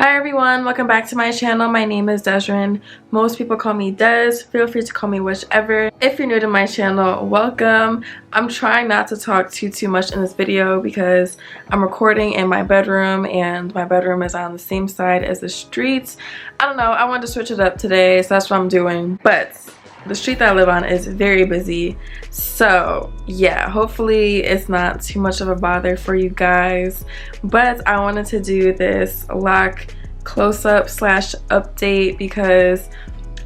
Hi everyone, welcome back to my channel. My name is DESZREN. Most people call me Des. Feel free to call me whichever. If you're new to my channel, welcome. I'm trying not to talk too much in this video because I'm recording in my bedroom and my bedroom is on the same side as the streets. I don't know, I wanted to switch it up today, so that's what I'm doing. But the street that I live on is very busy, so yeah, hopefully it's not too much of a bother for you guys. But I wanted to do this Loc close-up slash update because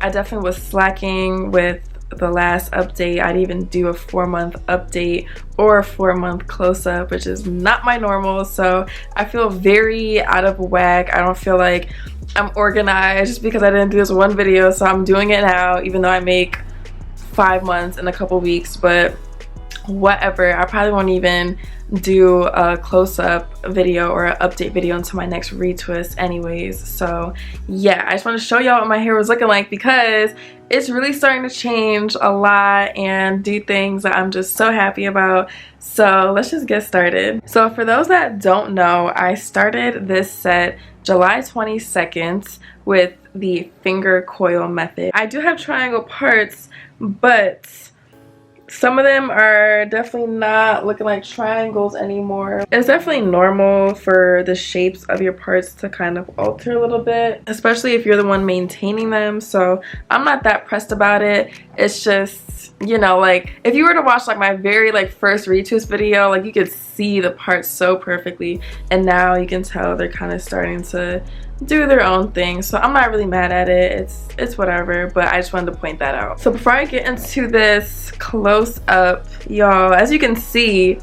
I definitely was slacking with the last update. I'd even do a 4-month update or a 4-month close-up, which is not my normal, so I feel very out of whack. I don't feel like I'm organized because I didn't do this one video, so I'm doing it now, even though I make 5 months in a couple weeks. But whatever, I probably won't even do a close-up video or an update video until my next retwist anyways. So yeah, I just want to show y'all what my hair was looking like because it's really starting to change a lot and do things that I'm just so happy about. So let's just get started. So for those that don't know, I started this set July 22nd with the finger coil method. I do have triangle parts, but some of them are definitely not looking like triangles anymore. It's definitely normal for the shapes of your parts to kind of alter a little bit, especially if you're the one maintaining them. So I'm not that pressed about it. It's just, you know, like if you were to watch like my very first retwist video, like you could see the parts so perfectly, and now you can tell they're kind of starting to do their own thing. So I'm not really mad at it. It's whatever, but I just wanted to point that out. So before I get into this close up, y'all, as you can see,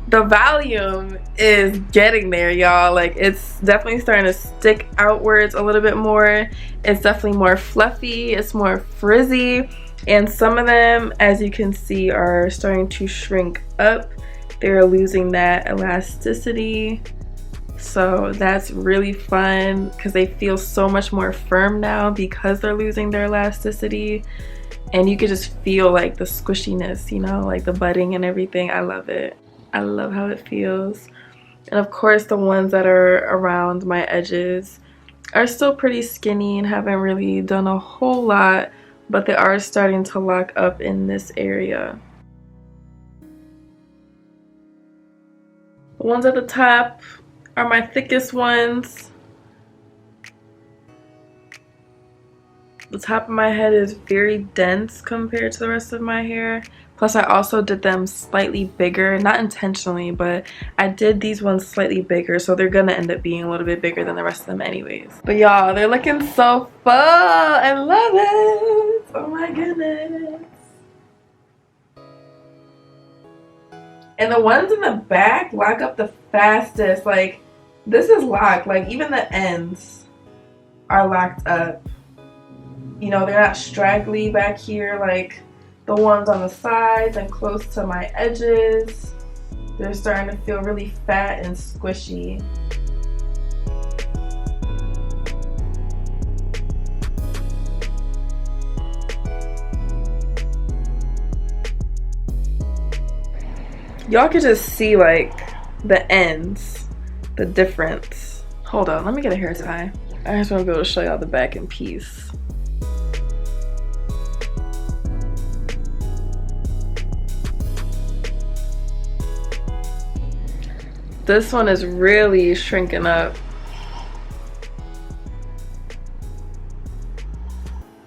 the volume is getting there, y'all. Like, it's definitely starting to stick outwards a little bit more. It's definitely more fluffy, it's more frizzy, and some of them, as you can see, are starting to shrink up. They're losing that elasticity. So that's really fun because they feel so much more firm now because they're losing their elasticity, and you could just feel like the squishiness, you know, like the budding and everything. I love it. I love how it feels. And of course the ones that are around my edges are still pretty skinny and haven't really done a whole lot, but they are starting to lock up in this area. The ones at the top are my thickest ones. The top of my head is very dense compared to the rest of my hair. Plus I also did them slightly bigger, not intentionally, but I did these ones slightly bigger, so they're gonna end up being a little bit bigger than the rest of them anyways. But y'all, they're looking so full. I love it. Oh my goodness. And the ones in the back lock up the fastest. Like, this is locked. Like, even the ends are locked up. You know, they're not straggly back here like the ones on the sides and close to my edges. They're starting to feel really fat and squishy. Y'all could just see like the ends, the difference. Hold on, let me get a hair tie. I just want to be able to show y'all the back in peace. This one is really shrinking up.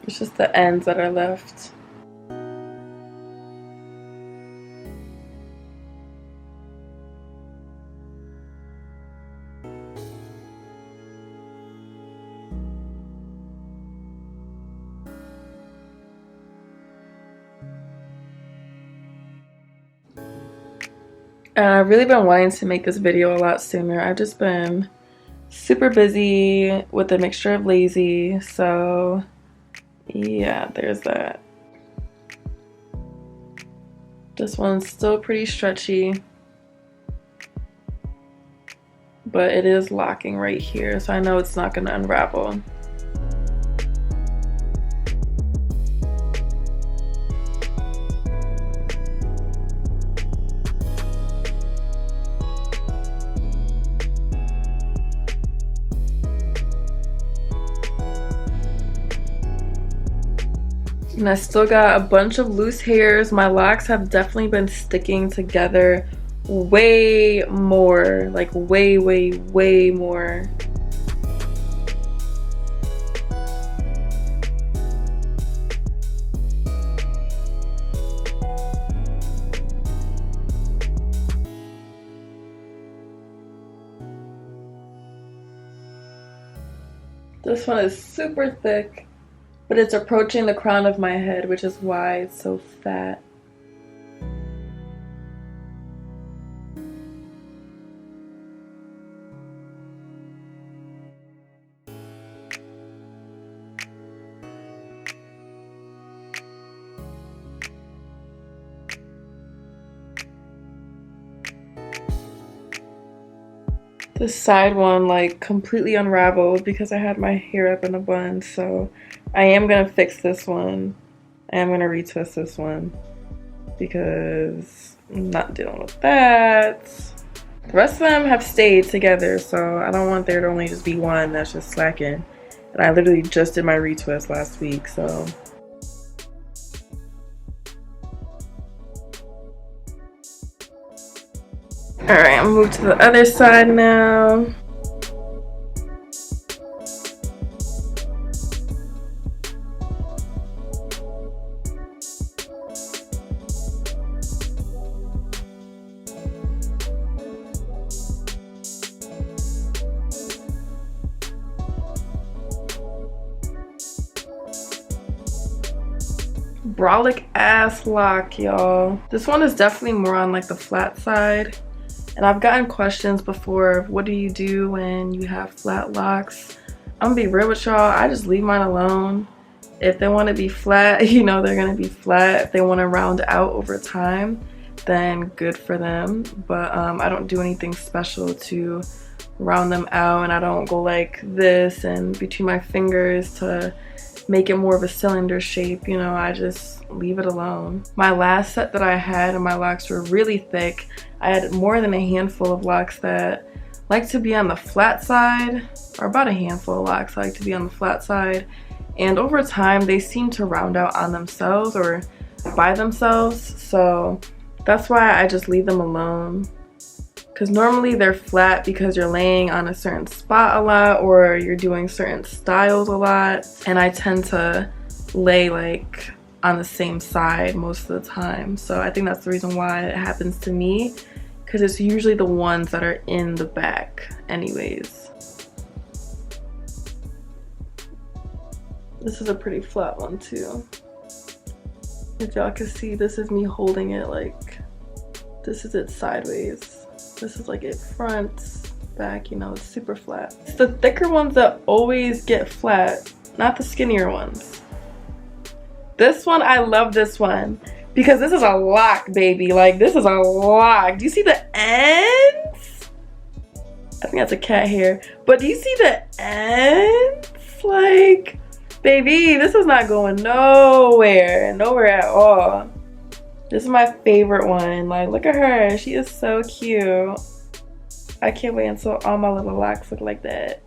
It's just the ends that are left. And I've really been wanting to make this video a lot sooner. I've just been super busy with a mixture of lazy, so yeah, there's that. This one's still pretty stretchy, but it is locking right here, so I know it's not gonna unravel. And I still got a bunch of loose hairs. My locks have definitely been sticking together way more, like way more. This one is super thick, but it's approaching the crown of my head, which is why it's so fat. This side one like completely unraveled because I had my hair up in a bun, so I am gonna fix this one. I am gonna retwist this one because I'm not dealing with that. The rest of them have stayed together, so I don't want there to only just be one that's just slacking. And I literally just did my retwist last week, so. Alright, I'm gonna move to the other side now. Brolic ass lock, y'all. This one is definitely more on like the flat side. And I've gotten questions before of what do you do when you have flat locks? I'm gonna be real with y'all, I just leave mine alone. If they want to be flat, you know they're gonna be flat. If they want to round out over time, then good for them. But I don't do anything special to round them out, and I don't go like this and between my fingers to make it more of a cylinder shape, you know, I just leave it alone. My last set that I had and my locks were really thick. I had more than a handful of locks that like to be on the flat side, or about a handful of locks like to be on the flat side. And over time, they seem to round out on themselves or by themselves. So that's why I just leave them alone. Because normally they're flat because you're laying on a certain spot a lot or you're doing certain styles a lot. And I tend to lay like on the same side most of the time. So I think that's the reason why it happens to me, because it's usually the ones that are in the back anyways. This is a pretty flat one too. If y'all can see, this is me holding it like, this is it sideways. This is like it front, back, you know, it's super flat. It's the thicker ones that always get flat, not the skinnier ones. This one, I love this one because this is a lock, baby. Like, this is a lock. Do you see the ends? I think that's a cat hair. But do you see the ends? Like, baby, this is not going nowhere. Nowhere at all. This is my favorite one. Like, look at her. She is so cute. I can't wait until all my little locks look like that.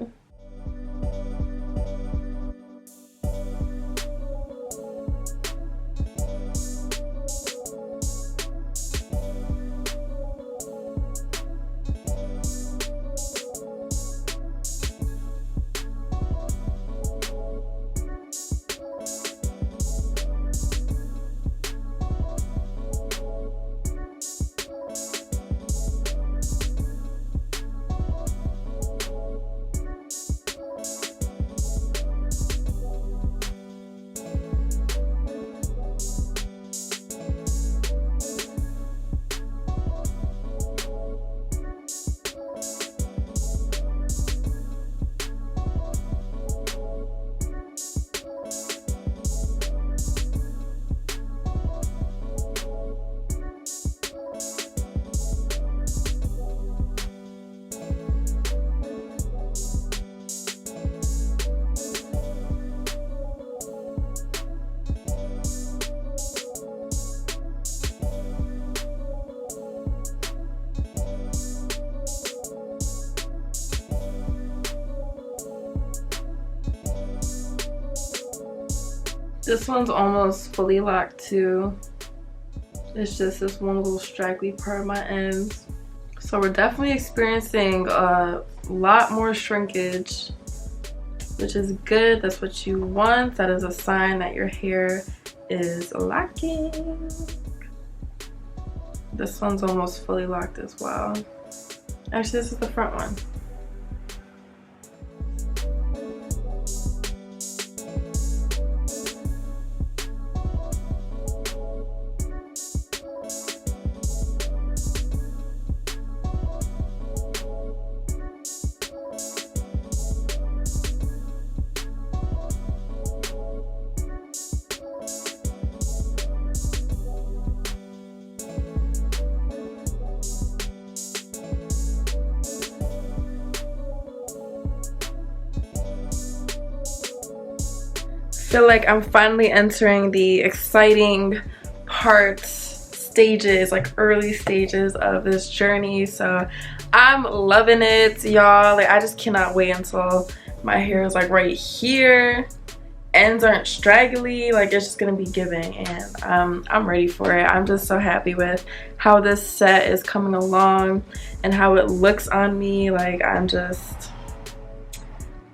This one's almost fully locked too. It's just this one little straggly part of my ends. So we're definitely experiencing a lot more shrinkage, which is good. That's what you want. That is a sign that your hair is locking. This one's almost fully locked as well. Actually, this is the front one. Feel like I'm finally entering the exciting parts, stages, like early stages of this journey. So I'm loving it, y'all. Like, I just cannot wait until my hair is like right here, ends aren't straggly, like it's just gonna be giving, and I'm ready for it. I'm just so happy with how this set is coming along and how it looks on me. Like,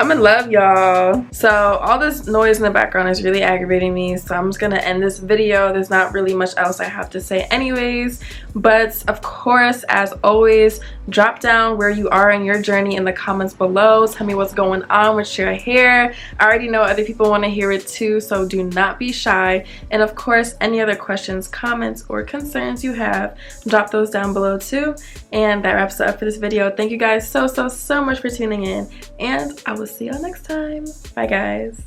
I'm in love, y'all. So all this noise in the background is really aggravating me, so I'm just gonna end this video. There's not really much else I have to say anyways, but of course, as always, drop down where you are in your journey in the comments below. Tell me what's going on with your hair. I already know other people want to hear it too, so do not be shy. And of course, any other questions, comments, or concerns you have, drop those down below too. And that wraps it up for this video. Thank you guys so much for tuning in, and I will see y'all next time. Bye, guys.